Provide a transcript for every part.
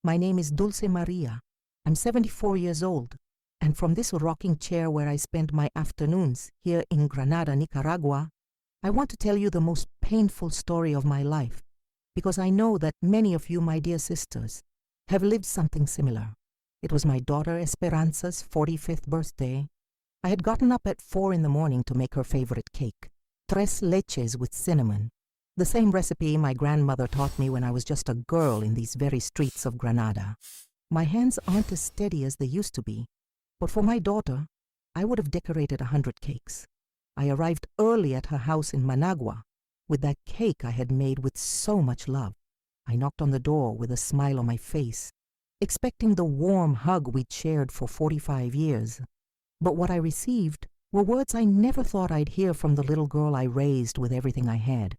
My name is Dulce María. I'm 74 years old, and from this rocking chair where I spend my afternoons here in Granada, Nicaragua, I want to tell you the most painful story of my life, because I know that many of you, my dear sisters, have lived something similar. It was my daughter Esperanza's 45th birthday. I had gotten up at 4 in the morning to make her favorite cake, tres leches with cinnamon, the same recipe my grandmother taught me when I was just a girl in these very streets of Granada. My hands aren't as steady as they used to be, but for my daughter, I would have decorated 100 cakes. I arrived early at her house in Managua with that cake I had made with so much love. I knocked on the door with a smile on my face, expecting the warm hug we'd shared for 45 years. But what I received were words I never thought I'd hear from the little girl I raised with everything I had.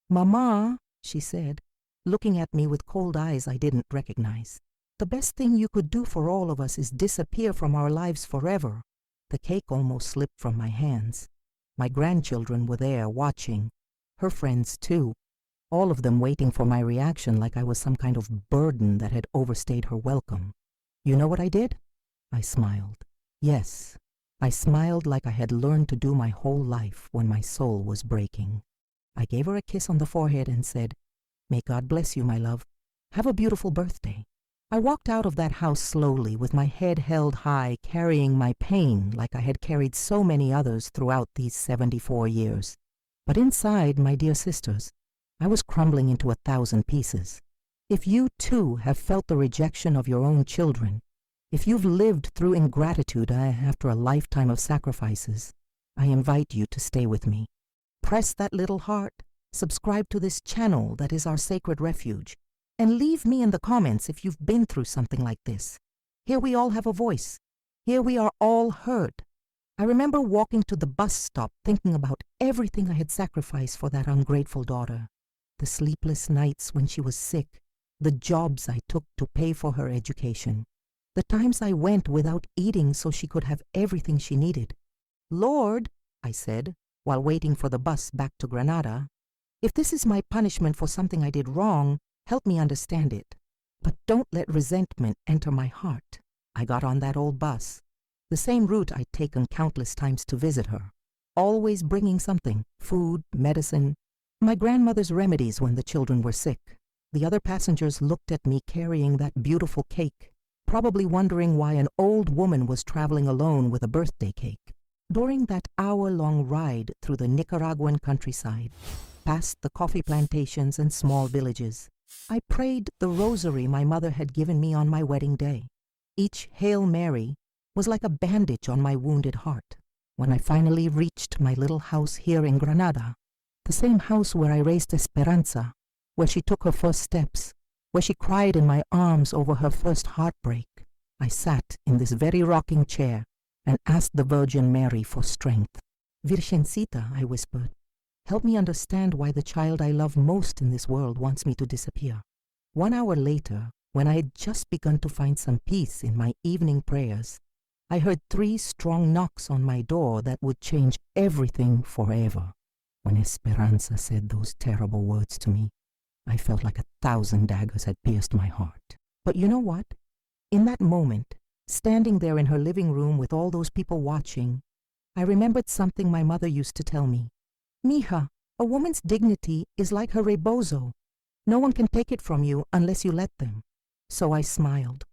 "Mama," she said, looking at me with cold eyes I didn't recognize, "the best thing you could do for all of us is disappear from our lives forever." The cake almost slipped from my hands. My grandchildren were there watching, her friends too, all of them waiting for my reaction like I was some kind of burden that had overstayed her welcome. You know what I did? I smiled. Yes, I smiled like I had learned to do my whole life when my soul was breaking. I gave her a kiss on the forehead and said, "May God bless you, my love. Have a beautiful birthday." I walked out of that house slowly with my head held high, carrying my pain like I had carried so many others throughout these 74 years. But inside, my dear sisters, I was crumbling into 1,000 pieces. If you too have felt the rejection of your own children, if you've lived through ingratitude after a lifetime of sacrifices, I invite you to stay with me. Press that little heart, subscribe to this channel that is our sacred refuge, and leave me in the comments if you've been through something like this. Here we all have a voice. Here we are all heard. I remember walking to the bus stop thinking about everything I had sacrificed for that ungrateful daughter. The sleepless nights when she was sick, the jobs I took to pay for her education, the times I went without eating so she could have everything she needed. "Lord," I said, while waiting for the bus back to Granada, "if this is my punishment for something I did wrong, help me understand it. But don't let resentment enter my heart." I got on that old bus, the same route I'd taken countless times to visit her, always bringing something, food, medicine, my grandmother's remedies when the children were sick. The other passengers looked at me carrying that beautiful cake, probably wondering why an old woman was traveling alone with a birthday cake. During that hour-long ride through the Nicaraguan countryside, past the coffee plantations and small villages, I prayed the rosary my mother had given me on my wedding day. Each Hail Mary was like a bandage on my wounded heart. When I finally reached my little house here in Granada, the same house where I raised Esperanza, where she took her first steps, where she cried in my arms over her first heartbreak, I sat in this very rocking chair and asked the Virgin Mary for strength. "Virgencita," I whispered, "help me understand why the child I love most in this world wants me to disappear." 1 hour later, when I had just begun to find some peace in my evening prayers, I heard 3 strong knocks on my door that would change everything forever. When Esperanza said those terrible words to me, I felt like 1,000 daggers had pierced my heart. But you know what? In that moment, standing there in her living room with all those people watching, I remembered something my mother used to tell me. "Mija, a woman's dignity is like her rebozo. No one can take it from you unless you let them." So I smiled.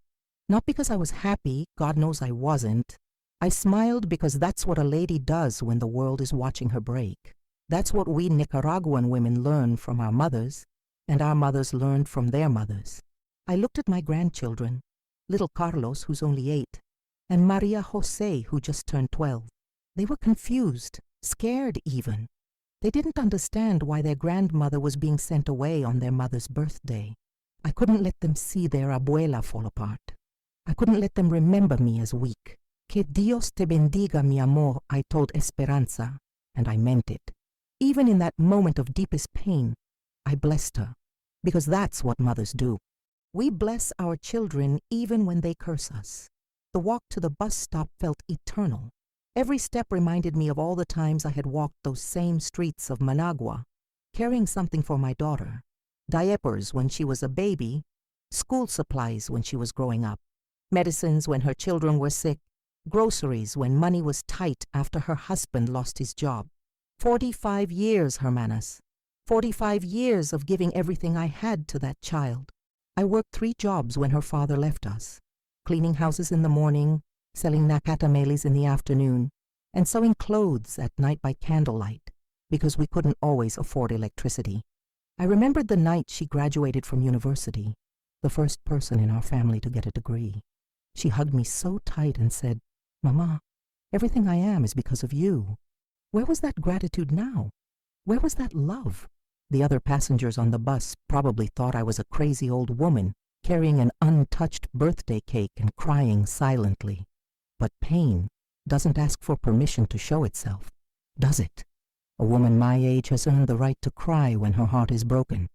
Not because I was happy, God knows I wasn't. I smiled because that's what a lady does when the world is watching her break. That's what we Nicaraguan women learn from our mothers, and our mothers learned from their mothers. I looked at my grandchildren, little Carlos, who's only 8, and Maria Jose, who just turned 12. They were confused, scared even. They didn't understand why their grandmother was being sent away on their mother's birthday. I couldn't let them see their abuela fall apart. I couldn't let them remember me as weak. "Que Dios te bendiga, mi amor," I told Esperanza, and I meant it. Even in that moment of deepest pain, I blessed her, because that's what mothers do. We bless our children even when they curse us. The walk to the bus stop felt eternal. Every step reminded me of all the times I had walked those same streets of Managua, carrying something for my daughter. Diapers when she was a baby, School supplies when she was growing up, medicines when her children were sick, groceries when money was tight after her husband lost his job. 45 years, Hermanas. 45 years of giving everything I had to that child. I worked 3 jobs when her father left us, cleaning houses in the morning, selling nakatamelis in the afternoon, and sewing clothes at night by candlelight, because we couldn't always afford electricity. I remembered the night she graduated from university, the first person in our family to get a degree. She hugged me so tight and said, "Mama, everything I am is because of you." Where was that gratitude now? Where was that love? The other passengers on the bus probably thought I was a crazy old woman carrying an untouched birthday cake and crying silently. But pain doesn't ask for permission to show itself, does it? A woman my age has earned the right to cry when her heart is broken.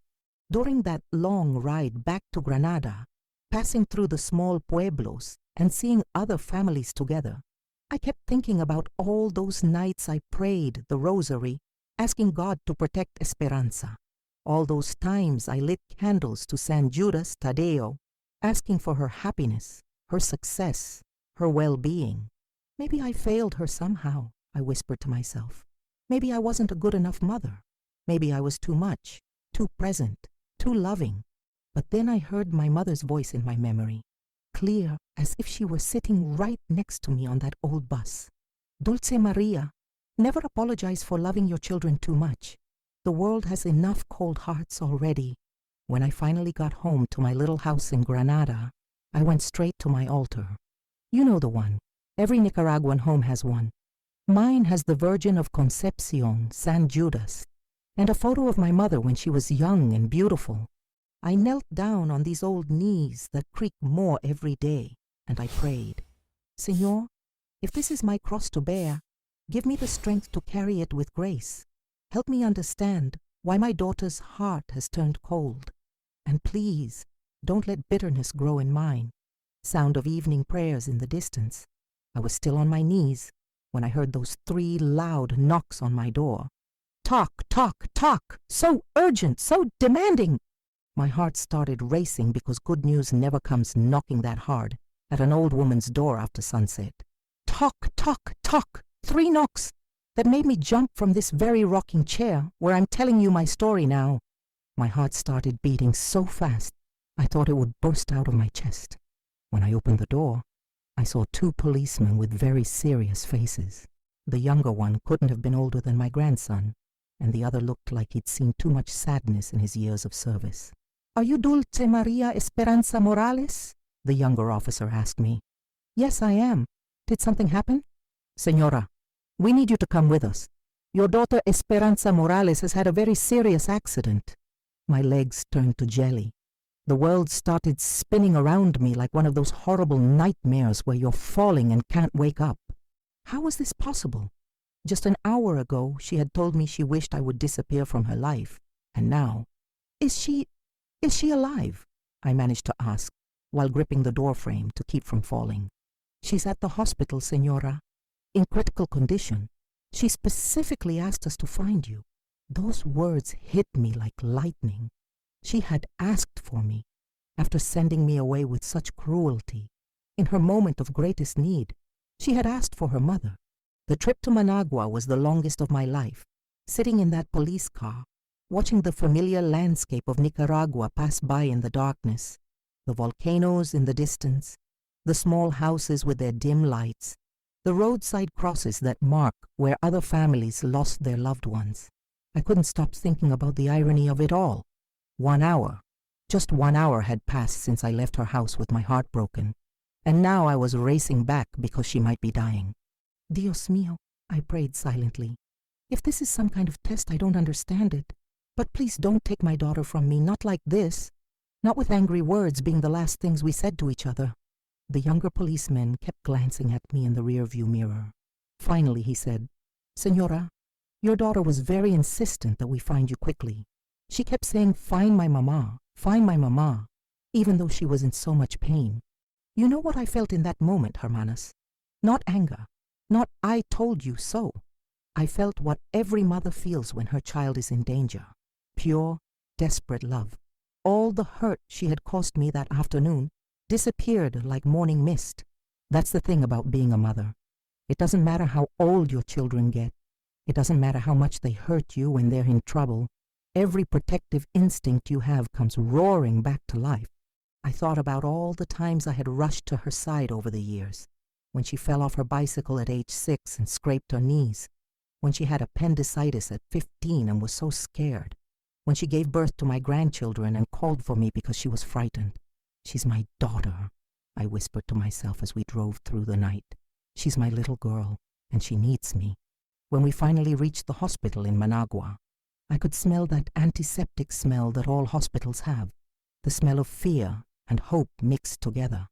During that long ride back to Granada, passing through the small pueblos and seeing other families together, I kept thinking about all those nights I prayed the rosary, asking God to protect Esperanza. All those times I lit candles to San Judas Tadeo, asking for her happiness, her success, her well-being. Maybe I failed her somehow, I whispered to myself. Maybe I wasn't a good enough mother. Maybe I was too much, too present, too loving. But then I heard my mother's voice in my memory, clear as if she were sitting right next to me on that old bus. "Dulce María, never apologize for loving your children too much. The world has enough cold hearts already." When I finally got home to my little house in Granada, I went straight to my altar. You know the one. Every Nicaraguan home has one. Mine has the Virgin of Concepcion, San Judas, and a photo of my mother when she was young and beautiful. I knelt down on these old knees that creak more every day, and I prayed, "Señor, if this is my cross to bear, give me the strength to carry it with grace. Help me understand why my daughter's heart has turned cold. And please, don't let bitterness grow in mine." Sound of evening prayers in the distance. I was still on my knees when I heard those 3 loud knocks on my door. Talk, talk, talk! So urgent, so demanding! My heart started racing because good news never comes knocking that hard at an old woman's door after sunset. Talk, talk, talk! 3 knocks that made me jump from this very rocking chair where I'm telling you my story now. My heart started beating so fast I thought it would burst out of my chest. When I opened the door, I saw 2 policemen with very serious faces. The younger one couldn't have been older than my grandson, and the other looked like he'd seen too much sadness in his years of service. "Are you Dulce María Esperanza Morales?" the younger officer asked me. "Yes, I am. Did something happen?" "Señora, we need you to come with us. Your daughter Esperanza Morales has had a very serious accident." My legs turned to jelly. The world started spinning around me like one of those horrible nightmares where you're falling and can't wake up. How was this possible? Just an hour ago, she had told me she wished I would disappear from her life. And now, is she alive? I managed to ask, while gripping the doorframe to keep from falling. "She's at the hospital, Señora, in critical condition. She specifically asked us to find you." Those words hit me like lightning. She had asked for me, after sending me away with such cruelty. In her moment of greatest need, she had asked for her mother. The trip to Managua was the longest of my life, sitting in that police car, watching the familiar landscape of Nicaragua pass by in the darkness, the volcanoes in the distance, the small houses with their dim lights, the roadside crosses that mark where other families lost their loved ones. I couldn't stop thinking about the irony of it all. 1 hour, just 1 hour had passed since I left her house with my heart broken, and now I was racing back because she might be dying. "Dios mío," I prayed silently. "If this is some kind of test, I don't understand it. But please don't take my daughter from me, not like this. Not with angry words being the last things we said to each other." The younger policeman kept glancing at me in the rearview mirror. Finally he said, "Señora, your daughter was very insistent that we find you quickly. She kept saying, 'Find my mama,' even though she was in so much pain. You know what I felt in that moment, Hermanas? Not anger, not 'I told you so.' I felt what every mother feels when her child is in danger. Pure, desperate love. All the hurt she had caused me that afternoon disappeared like morning mist. That's the thing about being a mother. It doesn't matter how old your children get. It doesn't matter how much they hurt you when they're in trouble. Every protective instinct you have comes roaring back to life. I thought about all the times I had rushed to her side over the years. When she fell off her bicycle at age 6 and scraped her knees. When she had appendicitis at 15 and was so scared. When she gave birth to my grandchildren and called for me because she was frightened. She's my daughter, I whispered to myself as we drove through the night. She's my little girl, and she needs me. When we finally reached the hospital in Managua, I could smell that antiseptic smell that all hospitals have, the smell of fear and hope mixed together.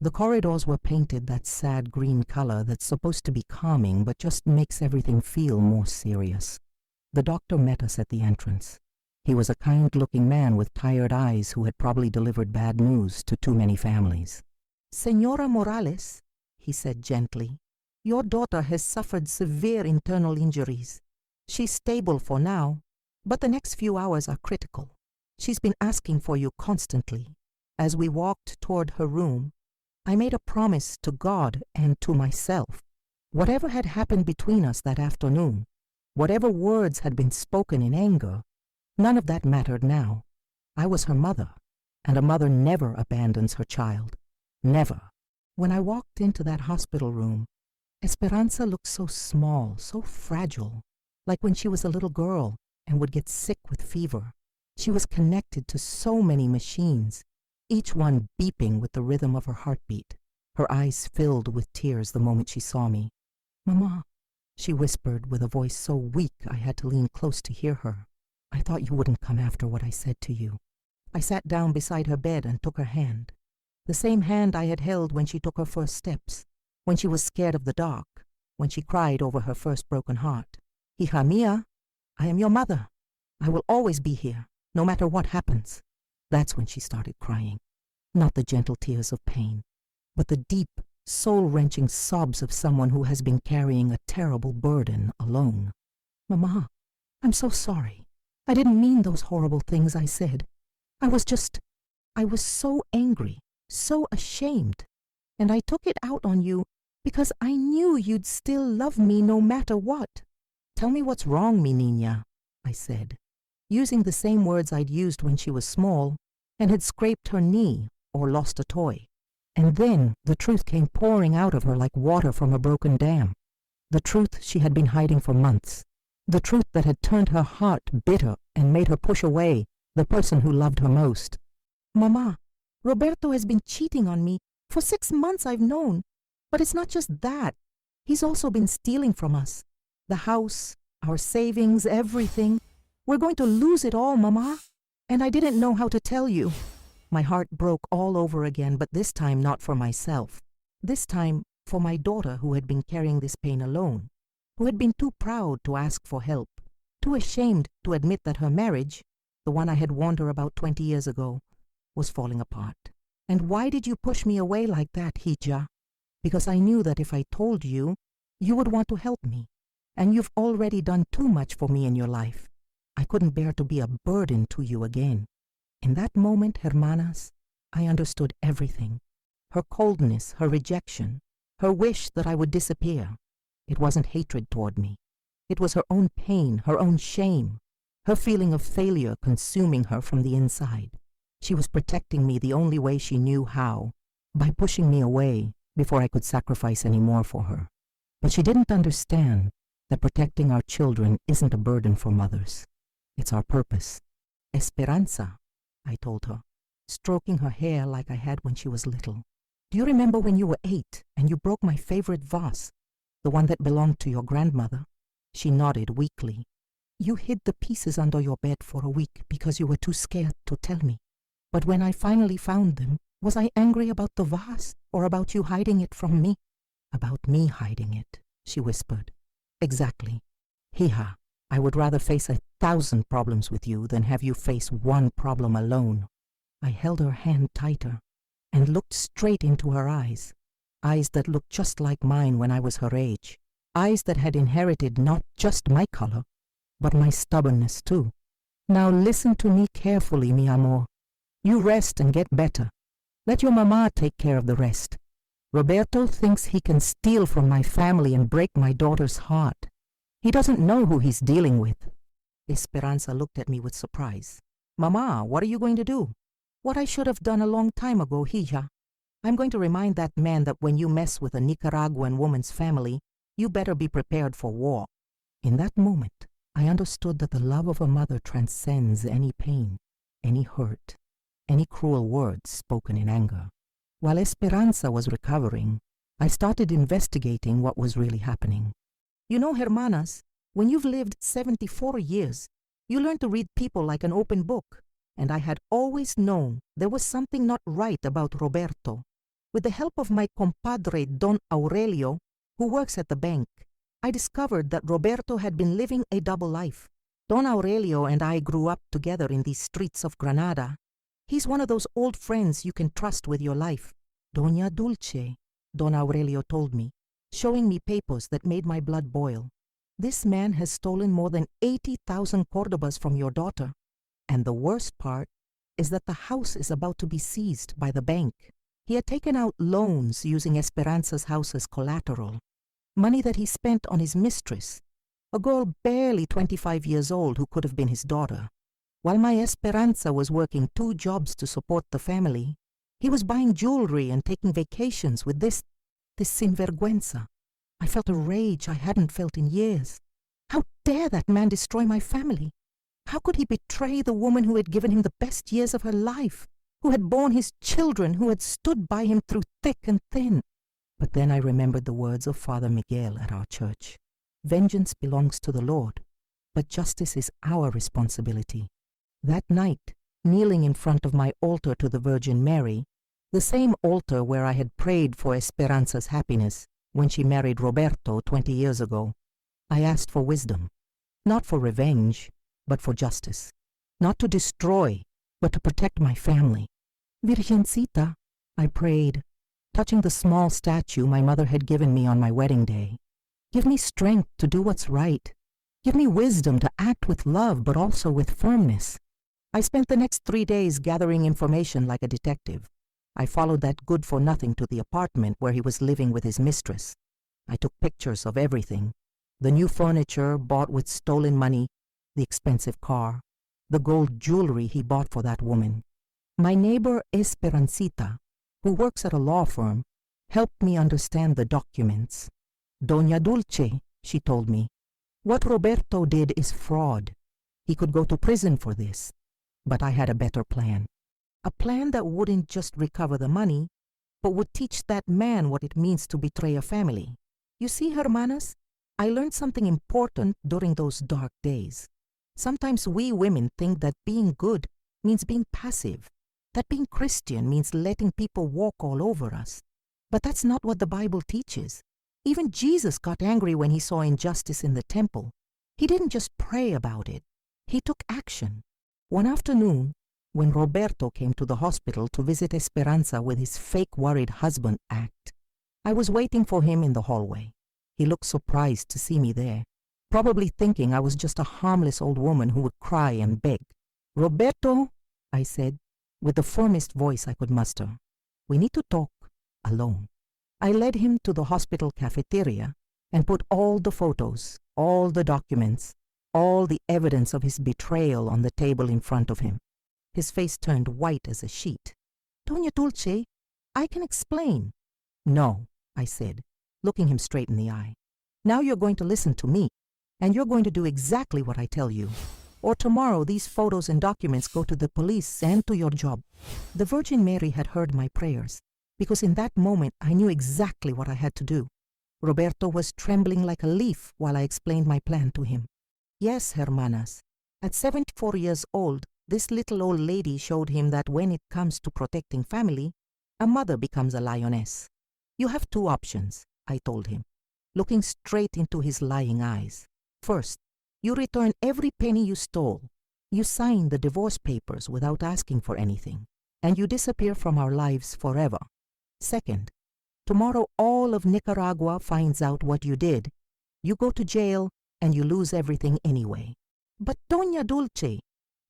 The corridors were painted that sad green color that's supposed to be calming but just makes everything feel more serious. The doctor met us at the entrance. He was a kind-looking man with tired eyes who had probably delivered bad news to too many families. "Señora Morales," he said gently, "your daughter has suffered severe internal injuries. She's stable for now, but the next few hours are critical. She's been asking for you constantly." As we walked toward her room, I made a promise to God and to myself. Whatever had happened between us that afternoon, whatever words had been spoken in anger, none of that mattered now. I was her mother, and a mother never abandons her child. Never. When I walked into that hospital room, Esperanza looked so small, so fragile, like when she was a little girl and would get sick with fever. She was connected to so many machines, each one beeping with the rhythm of her heartbeat. Her eyes filled with tears the moment she saw me. "Mama," she whispered with a voice so weak I had to lean close to hear her. "I thought you wouldn't come after what I said to you." I sat down beside her bed and took her hand. The same hand I had held when she took her first steps, when she was scared of the dark, when she cried over her first broken heart. "Hija mía, I am your mother. I will always be here, no matter what happens." That's when she started crying. Not the gentle tears of pain, but the deep, soul-wrenching sobs of someone who has been carrying a terrible burden alone. "Mama, I'm so sorry. I didn't mean those horrible things I said. I was so angry, so ashamed, and I took it out on you because I knew you'd still love me no matter what." "Tell me what's wrong, mi niña," I said, using the same words I'd used when she was small and had scraped her knee or lost a toy. And then the truth came pouring out of her like water from a broken dam. The truth she had been hiding for months. The truth that had turned her heart bitter and made her push away the person who loved her most. "Mama, Roberto has been cheating on me. For 6 months I've known. But it's not just that. He's also been stealing from us. The house, our savings, everything. We're going to lose it all, Mama. And I didn't know how to tell you." My heart broke all over again, but this time not for myself. This time for my daughter who had been carrying this pain alone, who had been too proud to ask for help, too ashamed to admit that her marriage, the one I had warned her about 20 years ago, was falling apart. "And why did you push me away like that, Hija?" "Because I knew that if I told you, you would want to help me. And you've already done too much for me in your life. I couldn't bear to be a burden to you again." In that moment, hermanas, I understood everything. Her coldness, her rejection, her wish that I would disappear. It wasn't hatred toward me. It was her own pain, her own shame, her feeling of failure consuming her from the inside. She was protecting me the only way she knew how, by pushing me away before I could sacrifice any more for her. But she didn't understand that protecting our children isn't a burden for mothers. It's our purpose. "Esperanza," I told her, stroking her hair like I had when she was little. "Do you remember when you were 8 and you broke my favorite vase, the one that belonged to your grandmother?" She nodded weakly. "You hid the pieces under your bed for a week because you were too scared to tell me. But when I finally found them, was I angry about the vase or about you hiding it from me?" "About me hiding it," she whispered. "Exactly. Hija, I would rather face 1,000 problems with you than have you face one problem alone." I held her hand tighter and looked straight into her eyes that looked just like mine when I was her age, eyes that had inherited not just my color, but my stubbornness too. "Now listen to me carefully, mi amor. You rest and get better. Let your mama take care of the rest. Roberto thinks he can steal from my family and break my daughter's heart. He doesn't know who he's dealing with." Esperanza looked at me with surprise. "Mama, what are you going to do?" "What I should have done a long time ago, hija. I'm going to remind that man that when you mess with a Nicaraguan woman's family, you better be prepared for war." In that moment, I understood that the love of a mother transcends any pain, any hurt, any cruel words spoken in anger. While Esperanza was recovering, I started investigating what was really happening. You know, hermanas, when you've lived 74 years, you learn to read people like an open book, and I had always known there was something not right about Roberto. With the help of my compadre Don Aurelio, who works at the bank, I discovered that Roberto had been living a double life. Don Aurelio and I grew up together in these streets of Granada. He's one of those old friends you can trust with your life. "Doña Dulce," Don Aurelio told me, showing me papers that made my blood boil. "This man has stolen more than 80,000 Cordobas from your daughter. And the worst part is that the house is about to be seized by the bank." He had taken out loans using Esperanza's house as collateral, money that he spent on his mistress, a girl barely 25 years old who could have been his daughter. While my Esperanza was working 2 jobs to support the family, he was buying jewelry and taking vacations with this sinvergüenza. I felt a rage I hadn't felt in years. How dare that man destroy my family? How could he betray the woman who had given him the best years of her life, who had borne his children, who had stood by him through thick and thin? But then I remembered the words of Father Miguel at our church. Vengeance belongs to the Lord, but justice is our responsibility. That night, kneeling in front of my altar to the Virgin Mary, the same altar where I had prayed for Esperanza's happiness when she married Roberto 20 years ago, I asked for wisdom, not for revenge, but for justice, not to destroy, but to protect my family. Virgencita, I prayed, touching the small statue my mother had given me on my wedding day. Give me strength to do what's right. Give me wisdom to act with love, but also with firmness. I spent the next 3 days gathering information like a detective. I followed that good-for-nothing to the apartment where he was living with his mistress. I took pictures of everything. The new furniture bought with stolen money, the expensive car, the gold jewelry he bought for that woman. My neighbor Esperancita, who works at a law firm, helped me understand the documents. Doña Dulce, she told me, what Roberto did is fraud. He could go to prison for this. But I had a better plan. A plan that wouldn't just recover the money, but would teach that man what it means to betray a family. You see, hermanas, I learned something important during those dark days. Sometimes we women think that being good means being passive, that being Christian means letting people walk all over us. But that's not what the Bible teaches. Even Jesus got angry when he saw injustice in the temple. He didn't just pray about it. He took action. One afternoon, when Roberto came to the hospital to visit Esperanza with his fake worried husband act, I was waiting for him in the hallway. He looked surprised to see me there, probably thinking I was just a harmless old woman who would cry and beg. "Roberto," I said, with the firmest voice I could muster, "we need to talk alone." I led him to the hospital cafeteria and put all the photos, all the documents, all the evidence of his betrayal on the table in front of him. His face turned white as a sheet. "Doña Dulce, I can explain." "No," I said, looking him straight in the eye. "Now you're going to listen to me, and you're going to do exactly what I tell you. Or tomorrow these photos and documents go to the police and to your job." The Virgin Mary had heard my prayers, because in that moment I knew exactly what I had to do. Roberto was trembling like a leaf while I explained my plan to him. Yes, hermanas, at 74 years old, this little old lady showed him that when it comes to protecting family, a mother becomes a lioness. You have 2 options, I told him, looking straight into his lying eyes. First, you return every penny you stole. You sign the divorce papers without asking for anything, and you disappear from our lives forever. Second, tomorrow all of Nicaragua finds out what you did. You go to jail, and you lose everything anyway. "But Doña Dulce,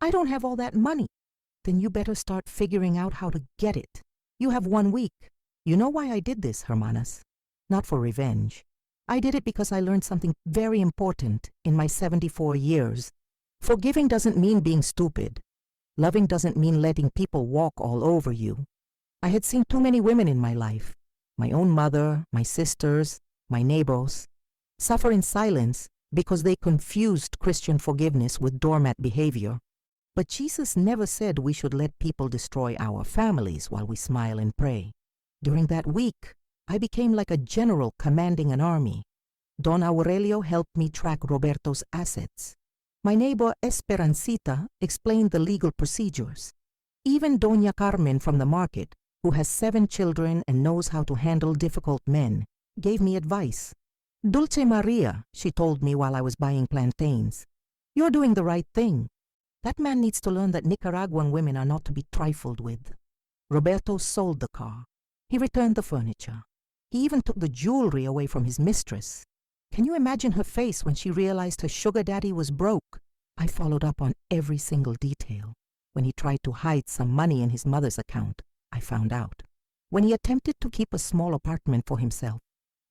I don't have all that money." then you better start figuring out how to get it. You have 1 week. You know why I did this, hermanas? Not for revenge. I did it because I learned something very important in my 74 years. Forgiving doesn't mean being stupid. Loving doesn't mean letting people walk all over you. I had seen too many women in my life, my own mother, my sisters, my neighbors, suffer in silence because they confused Christian forgiveness with doormat behavior. But Jesus never said we should let people destroy our families while we smile and pray. During that week, I became like a general commanding an army. Don Aurelio helped me track Roberto's assets. My neighbor Esperancita explained the legal procedures. Even Doña Carmen from the market, who has 7 children and knows how to handle difficult men, gave me advice. Dulce María, she told me while I was buying plantains, "You're doing the right thing. That man needs to learn that Nicaraguan women are not to be trifled with." Roberto sold the car. He returned the furniture. He even took the jewelry away from his mistress. Can you imagine her face when she realized her sugar daddy was broke? I followed up on every single detail. When he tried to hide some money in his mother's account, I found out. When he attempted to keep a small apartment for himself,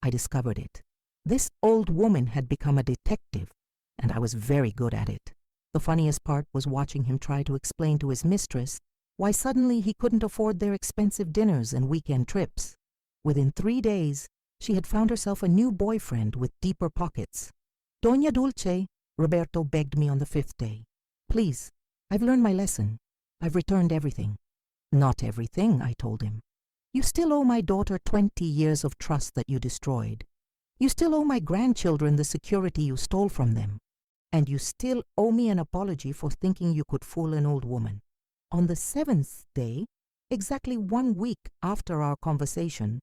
I discovered it. This old woman had become a detective, and I was very good at it. The funniest part was watching him try to explain to his mistress why suddenly he couldn't afford their expensive dinners and weekend trips. Within 3 days, she had found herself a new boyfriend with deeper pockets. "Doña Dulce," Roberto begged me on the 5th day. "Please, I've learned my lesson. I've returned everything." "Not everything," I told him. "You still owe my daughter 20 years of trust that you destroyed. You still owe my grandchildren the security you stole from them. And you still owe me an apology for thinking you could fool an old woman." On the 7th day, exactly 1 week after our conversation,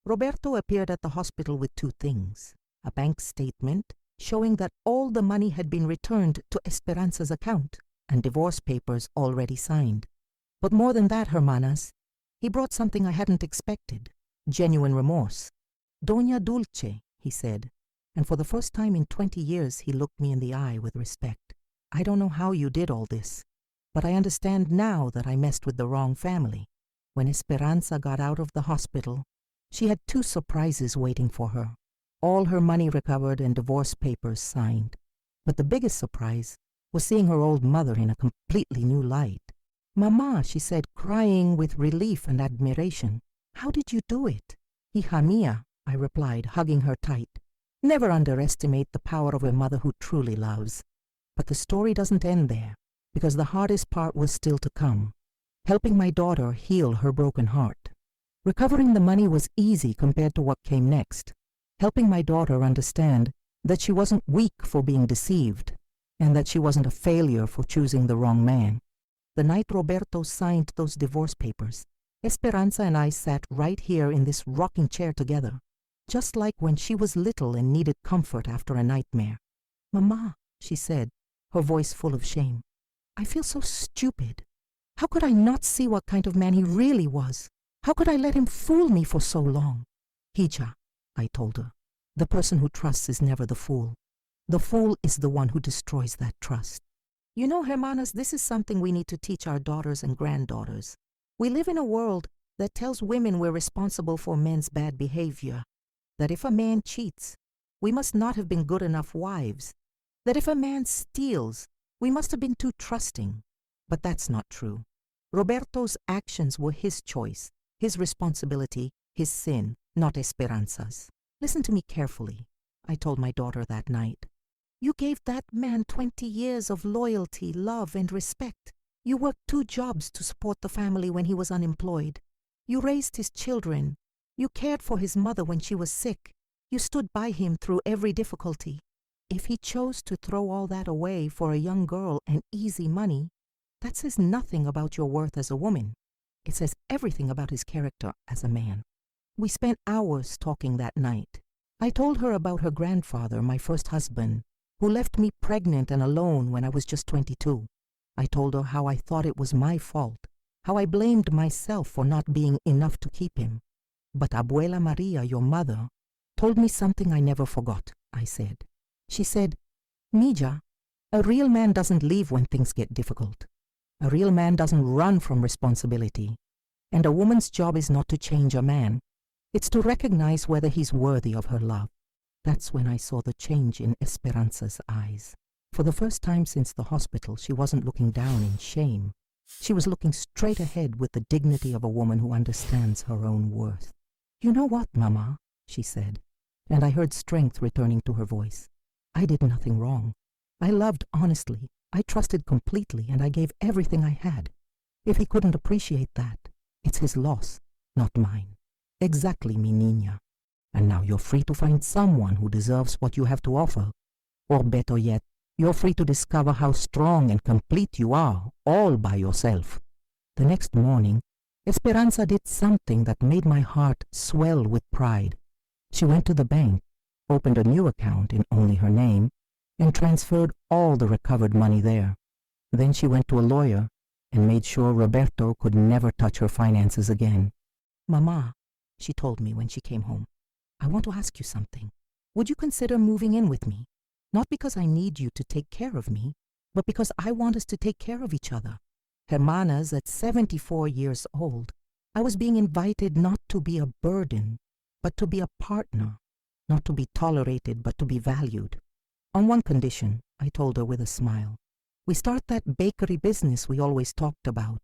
Roberto appeared at the hospital with 2 things: a bank statement showing that all the money had been returned to Esperanza's account, and divorce papers already signed. But more than that, hermanas, he brought something I hadn't expected: genuine remorse. "Doña Dulce," he said, and for the first time in 20 years he looked me in the eye with respect. "I don't know how you did all this, but I understand now that I messed with the wrong family." When Esperanza got out of the hospital, she had 2 surprises waiting for her: all her money recovered and divorce papers signed. But the biggest surprise was seeing her old mother in a completely new light. "Mama," she said, crying with relief and admiration, "how did you do it?" "Hija mía," I replied, hugging her tight. Never underestimate the power of a mother who truly loves. But the story doesn't end there, because the hardest part was still to come: helping my daughter heal her broken heart. Recovering the money was easy compared to what came next: helping my daughter understand that she wasn't weak for being deceived, and that she wasn't a failure for choosing the wrong man. The night Roberto signed those divorce papers, Esperanza and I sat right here in this rocking chair together, just like when she was little and needed comfort after a nightmare. "Mama," she said, her voice full of shame, "I feel so stupid. How could I not see what kind of man he really was? How could I let him fool me for so long?" "Hija," I told her, "the person who trusts is never the fool. The fool is the one who destroys that trust." You know, hermanas, this is something we need to teach our daughters and granddaughters. We live in a world that tells women we're responsible for men's bad behavior, that if a man cheats, we must not have been good enough wives, that if a man steals, we must have been too trusting. But that's not true. Roberto's actions were his choice, his responsibility, his sin, not Esperanza's. "Listen to me carefully," I told my daughter that night. "You gave that man 20 years of loyalty, love, and respect. You worked 2 jobs to support the family when he was unemployed. You raised his children. You cared for his mother when she was sick. You stood by him through every difficulty. If he chose to throw all that away for a young girl and easy money, that says nothing about your worth as a woman. It says everything about his character as a man." We spent hours talking that night. I told her about her grandfather, my first husband, who left me pregnant and alone when I was just 22. I told her how I thought it was my fault, how I blamed myself for not being enough to keep him. "But Abuela Maria, your mother, told me something I never forgot," I said. She said, "Mija, a real man doesn't leave when things get difficult. A real man doesn't run from responsibility. And a woman's job is not to change a man. It's to recognize whether he's worthy of her love. That's when I saw the change in Esperanza's eyes. For the first time since the hospital, she wasn't looking down in shame. She was looking straight ahead with the dignity of a woman who understands her own worth. "You know what, Mama?" she said, and I heard strength returning to her voice. "I did nothing wrong. I loved honestly, I trusted completely, and I gave everything I had. If he couldn't appreciate that, it's his loss, not mine." "Exactly, mi niña. And now you're free to find someone who deserves what you have to offer. Or better yet, you're free to discover how strong and complete you are, all by yourself." The next morning, Esperanza did something that made my heart swell with pride. She went to the bank, opened a new account in only her name, and transferred all the recovered money there. Then she went to a lawyer and made sure Roberto could never touch her finances again. "Mama," she told me when she came home, "I want to ask you something. Would you consider moving in with me? Not because I need you to take care of me, but because I want us to take care of each other." Hermanas, at 74 years old, I was being invited not to be a burden, but to be a partner, not to be tolerated, but to be valued. On one condition, I told her with a smile. "We start that bakery business we always talked about.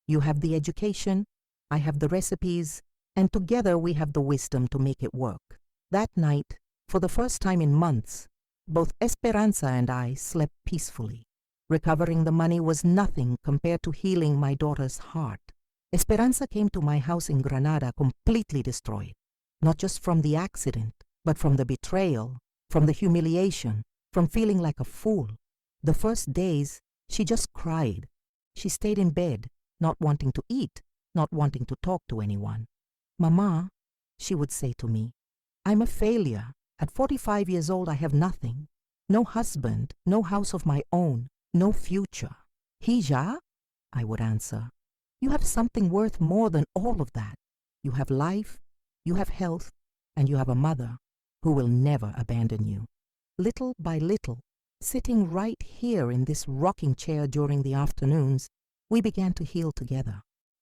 You have the education, I have the recipes, and together we have the wisdom to make it work." That night, for the first time in months, both Esperanza and I slept peacefully. Recovering the money was nothing compared to healing my daughter's heart. Esperanza came to my house in Granada completely destroyed, not just from the accident, but from the betrayal, from the humiliation, from feeling like a fool. The first days, she just cried. She stayed in bed, not wanting to eat, not wanting to talk to anyone. "Mama," she would say to me, "I'm a failure. At 45 years old, I have nothing. No husband, no house of my own, no future." "Hija," I would answer, "you have something worth more than all of that. You have life, you have health, and you have a mother who will never abandon you." Little by little, sitting right here in this rocking chair during the afternoons, we began to heal together.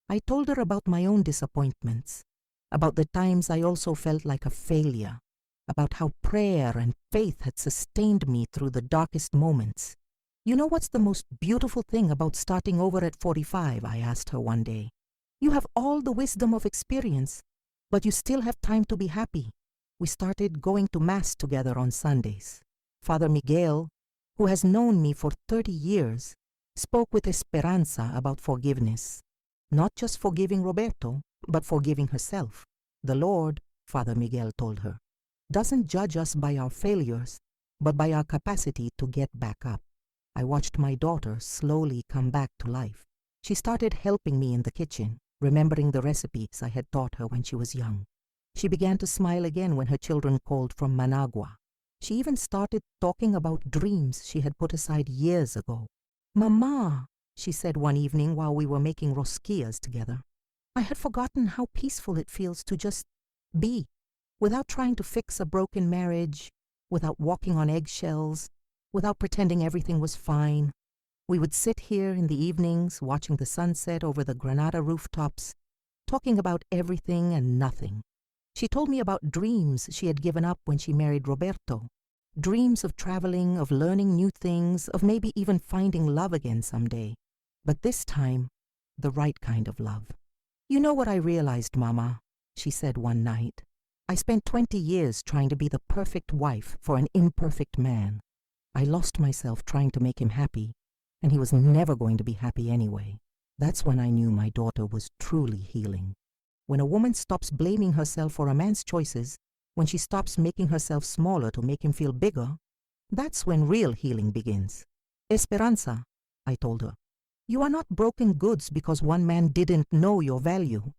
I told her about my own disappointments, about the times I also felt like a failure, about how prayer and faith had sustained me through the darkest moments. "You know what's the most beautiful thing about starting over at 45, I asked her one day. "You have all the wisdom of experience, but you still have time to be happy." We started going to Mass together on Sundays. Father Miguel, who has known me for 30 years, spoke with Esperanza about forgiveness. Not just forgiving Roberto, but forgiving herself. The Lord, Father Miguel told her, doesn't judge us by our failures, but by our capacity to get back up. I watched my daughter slowly come back to life. She started helping me in the kitchen, remembering the recipes I had taught her when she was young. She began to smile again when her children called from Managua. She even started talking about dreams she had put aside years ago. "Mama," she said one evening while we were making rosquillas together, "I had forgotten how peaceful it feels to just be, without trying to fix a broken marriage, without walking on eggshells, without pretending everything was fine. We would sit here in the evenings, watching the sunset over the Granada rooftops, talking about everything and nothing. She told me about dreams she had given up when she married Roberto. Dreams of traveling, of learning new things, of maybe even finding love again someday. But this time, the right kind of love. "You know what I realized, Mama," she said one night. "I spent 20 years trying to be the perfect wife for an imperfect man. I lost myself trying to make him happy, and he was never going to be happy anyway. That's when I knew my daughter was truly healing. When a woman stops blaming herself for a man's choices, when she stops making herself smaller to make him feel bigger, that's when real healing begins. Esperanza," I told her, "you are not broken goods because one man didn't know your value.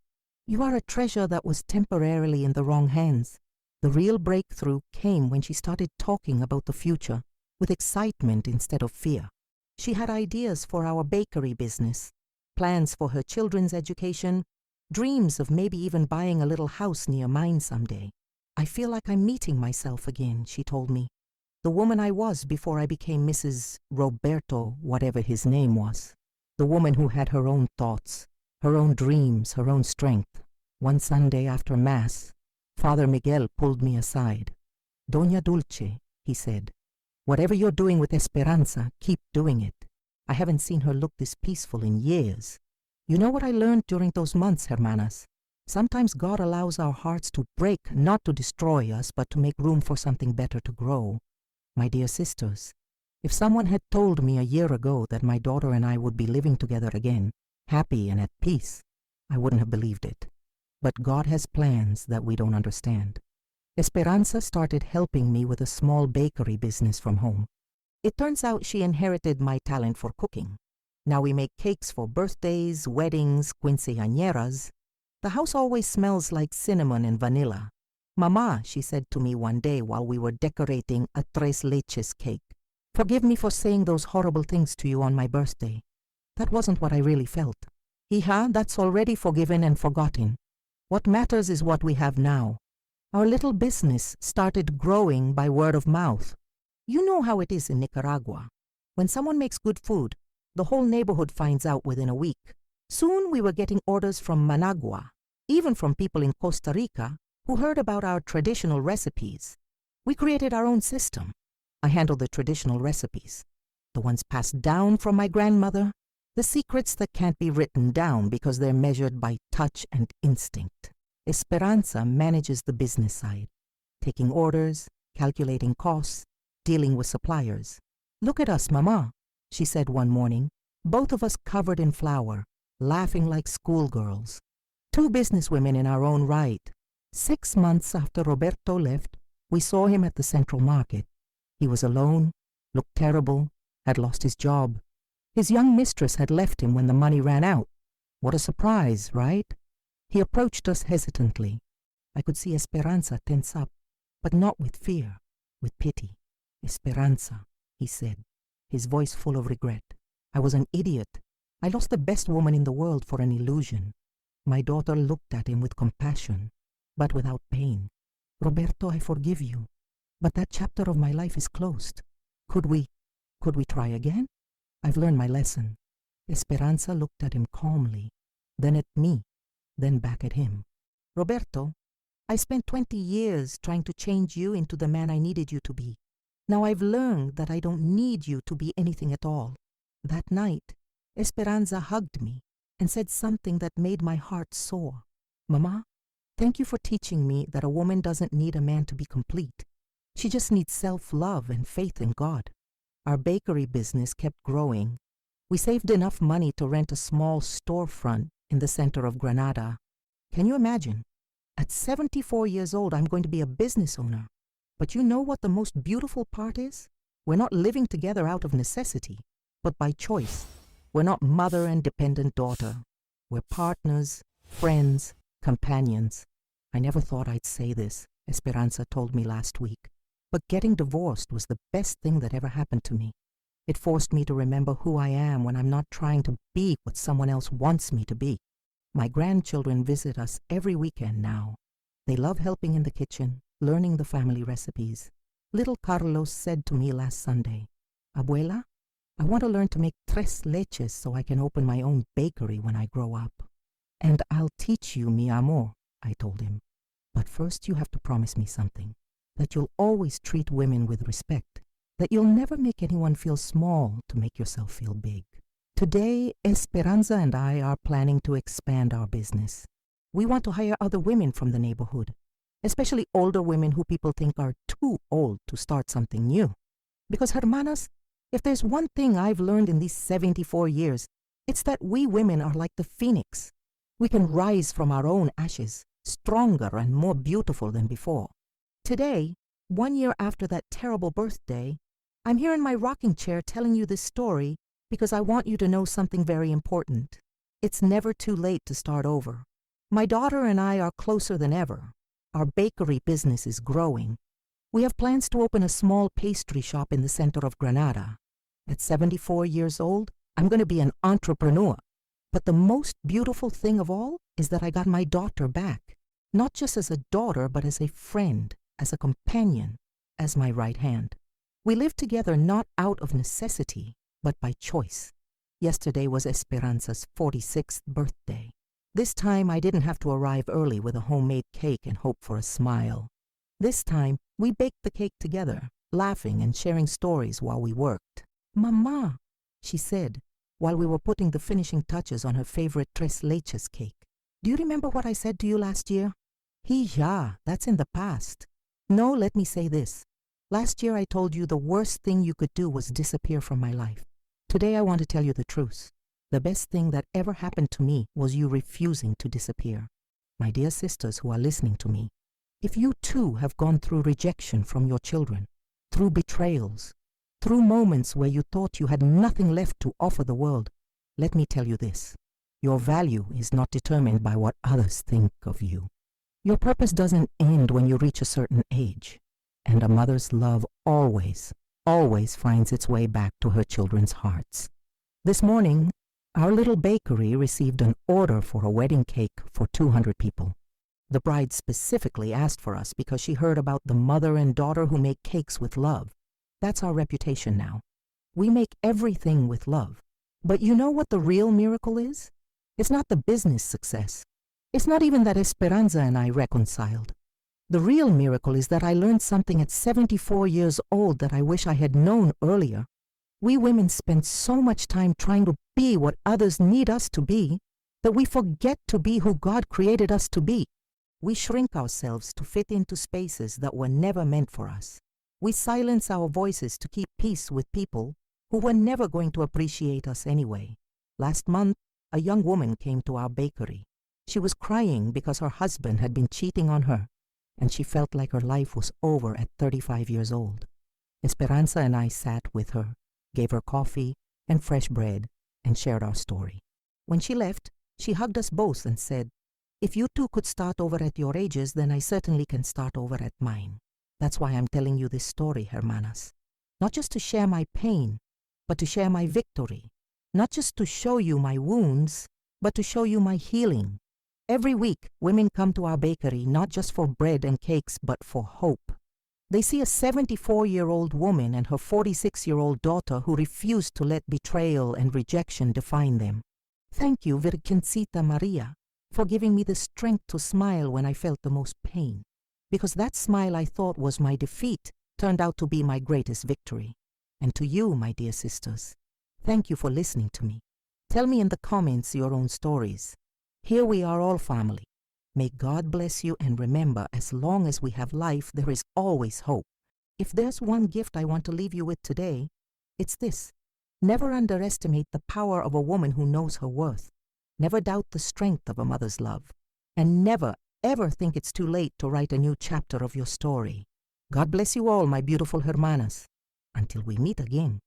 You are a treasure that was temporarily in the wrong hands." The real breakthrough came when she started talking about the future with excitement instead of fear. She had ideas for our bakery business, plans for her children's education, dreams of maybe even buying a little house near mine someday. "I feel like I'm meeting myself again," she told me. "The woman I was before I became Mrs. Roberto, whatever his name was." the woman who had her own thoughts, her own dreams, her own strength. One Sunday after Mass, Father Miguel pulled me aside. "Doña Dulce," he said, "whatever you're doing with Esperanza, keep doing it. I haven't seen her look this peaceful in years. You know what I learned during those months, hermanas? Sometimes God allows our hearts to break, not to destroy us, but to make room for something better to grow. My dear sisters, if someone had told me a year ago that my daughter and I would be living together again, happy and at peace, I wouldn't have believed it. But God has plans that we don't understand." Esperanza started helping me with a small bakery business from home. It turns out she inherited my talent for cooking. Now we make cakes for birthdays, weddings, quinceañeras. The house always smells like cinnamon and vanilla. "Mama," she said to me one day while we were decorating a tres leches cake, "forgive me for saying those horrible things to you on my birthday. That wasn't what I really felt." "Hija, that's already forgiven and forgotten. What matters is what we have now. Our little business started growing by word of mouth. You know how it is in Nicaragua. When someone makes good food, the whole neighborhood finds out within a week. Soon we were getting orders from Managua, even from people in Costa Rica who heard about our traditional recipes. We created our own system. I handled the traditional recipes, the ones passed down from my grandmother, the secrets that can't be written down because they're measured by touch and instinct. Esperanza manages the business side, taking orders, calculating costs, dealing with suppliers. "Look at us, Mama," she said one morning, both of us covered in flour, laughing like schoolgirls. Two businesswomen in our own right. 6 months after Roberto left, we saw him at the Central Market. He was alone, looked terrible, had lost his job. His young mistress had left him when the money ran out. What a surprise, right? He approached us hesitantly. I could see Esperanza tense up, but not with fear, with pity. "Esperanza," he said, his voice full of regret. "I was an idiot. I lost the best woman in the world for an illusion." My daughter looked at him with compassion, but without pain. "Roberto, I forgive you, but that chapter of my life is closed. Could we try again? I've learned my lesson." Esperanza looked at him calmly, then at me, then back at him. "Roberto, I spent 20 years trying to change you into the man I needed you to be. Now I've learned that I don't need you to be anything at all." That night, Esperanza hugged me and said something that made my heart soar. "Mama, thank you for teaching me that a woman doesn't need a man to be complete. She just needs self-love and faith in God." Our bakery business kept growing. We saved enough money to rent a small storefront in the center of Granada. Can you imagine? At 74 years old, I'm going to be a business owner. But you know what the most beautiful part is? We're not living together out of necessity, but by choice. We're not mother and dependent daughter. We're partners, friends, companions. I never thought I'd say this, Esperanza told me last week, but getting divorced was the best thing that ever happened to me. It forced me to remember who I am when I'm not trying to be what someone else wants me to be. My grandchildren visit us every weekend now. They love helping in the kitchen, learning the family recipes. Little Carlos said to me last Sunday, "Abuela, I want to learn to make tres leches so I can open my own bakery when I grow up." "And I'll teach you, mi amor," I told him. "But first you have to promise me something, that you'll always treat women with respect, that you'll never make anyone feel small to make yourself feel big." Today, Esperanza and I are planning to expand our business. We want to hire other women from the neighborhood, especially older women who people think are too old to start something new. Because, hermanas, if there's one thing I've learned in these 74 years, it's that we women are like the phoenix. We can rise from our own ashes, stronger and more beautiful than before. Today, 1 year after that terrible birthday, I'm here in my rocking chair telling you this story because I want you to know something very important. It's never too late to start over. My daughter and I are closer than ever. Our bakery business is growing. We have plans to open a small pastry shop in the center of Granada. At 74 years old, I'm going to be an entrepreneur. But the most beautiful thing of all is that I got my daughter back, not just as a daughter, but as a friend, as a companion, as my right hand. We live together not out of necessity, but by choice. Yesterday was Esperanza's 46th birthday. This time I didn't have to arrive early with a homemade cake and hope for a smile. This time we baked the cake together, laughing and sharing stories while we worked. "Mama," she said, while we were putting the finishing touches on her favorite tres leches cake. "Do you remember what I said to you last year?" Yeah, that's in the past. No, let me say this. Last year I told you the worst thing you could do was disappear from my life. Today I want to tell you the truth. The best thing that ever happened to me was you refusing to disappear. My dear sisters who are listening to me, if you too have gone through rejection from your children, through betrayals, through moments where you thought you had nothing left to offer the world, let me tell you this. Your value is not determined by what others think of you. Your purpose doesn't end when you reach a certain age, and a mother's love always finds its way back to her children's hearts. This morning, our little bakery received an order for a wedding cake for 200 people. The bride specifically asked for us because she heard about the mother and daughter who make cakes with love. That's our reputation now. We make everything with love. But you know what the real miracle is? It's not the business success. It's not even that Esperanza and I reconciled. The real miracle is that I learned something at 74 years old that I wish I had known earlier. We women spend so much time trying to be what others need us to be that we forget to be who God created us to be. We shrink ourselves to fit into spaces that were never meant for us. We silence our voices to keep peace with people who were never going to appreciate us anyway. Last month, a young woman came to our bakery. She was crying because her husband had been cheating on her, and she felt like her life was over at 35 years old. Esperanza and I sat with her, gave her coffee and fresh bread, and shared our story. When she left, she hugged us both and said, "If you two could start over at your ages, then I certainly can start over at mine. That's why I'm telling you this story, hermanas. Not just to share my pain, but to share my victory. Not just to show you my wounds, but to show you my healing. Every week, women come to our bakery not just for bread and cakes, but for hope. They see a 74-year-old woman and her 46-year-old daughter who refused to let betrayal and rejection define them. Thank you, Virgencita Maria, for giving me the strength to smile when I felt the most pain. Because that smile I thought was my defeat turned out to be my greatest victory. And to you, my dear sisters, thank you for listening to me. Tell me in the comments your own stories. Here we are all family. May God bless you, and remember, as long as we have life, there is always hope. If there's one gift I want to leave you with today, it's this. Never underestimate the power of a woman who knows her worth. Never doubt the strength of a mother's love. And never, ever think it's too late to write a new chapter of your story. God bless you all, my beautiful hermanas. Until we meet again.